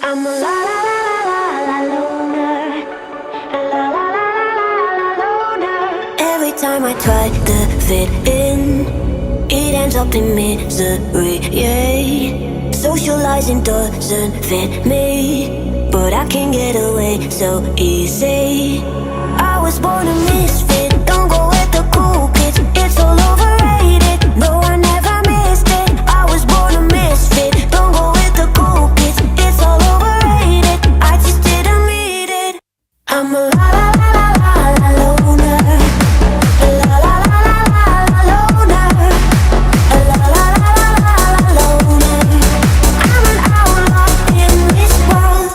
I'm a la la la la la la loner. La la la la la la loner. Every time I try to fit in, it ends up in misery, yeah. Socializing doesn't fit me, but I can get away so easy. I was born a misfit, don't go with the cool kids. It's all overrated, no, I never missed it. I was born a misfit, don't go with the cool kids. It's all overrated, I just didn't read it. I'm a la la la la la la loner. La la la la la la loner. La la la la la la loner. I'm an outlaw in this world.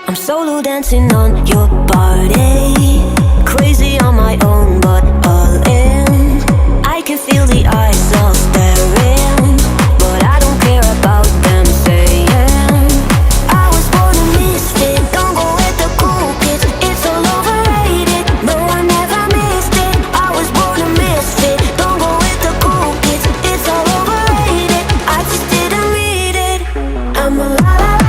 I'm solo dancing on your body, crazy on my own but all in. I can feel the eyes all staring, but I don't care about them saying I was born a misfit, don't go with the cool kids. It's all overrated, no, I never missed it. I was born a misfit, don't go with the cool kids. It's all overrated, I just didn't read it. I'm a la la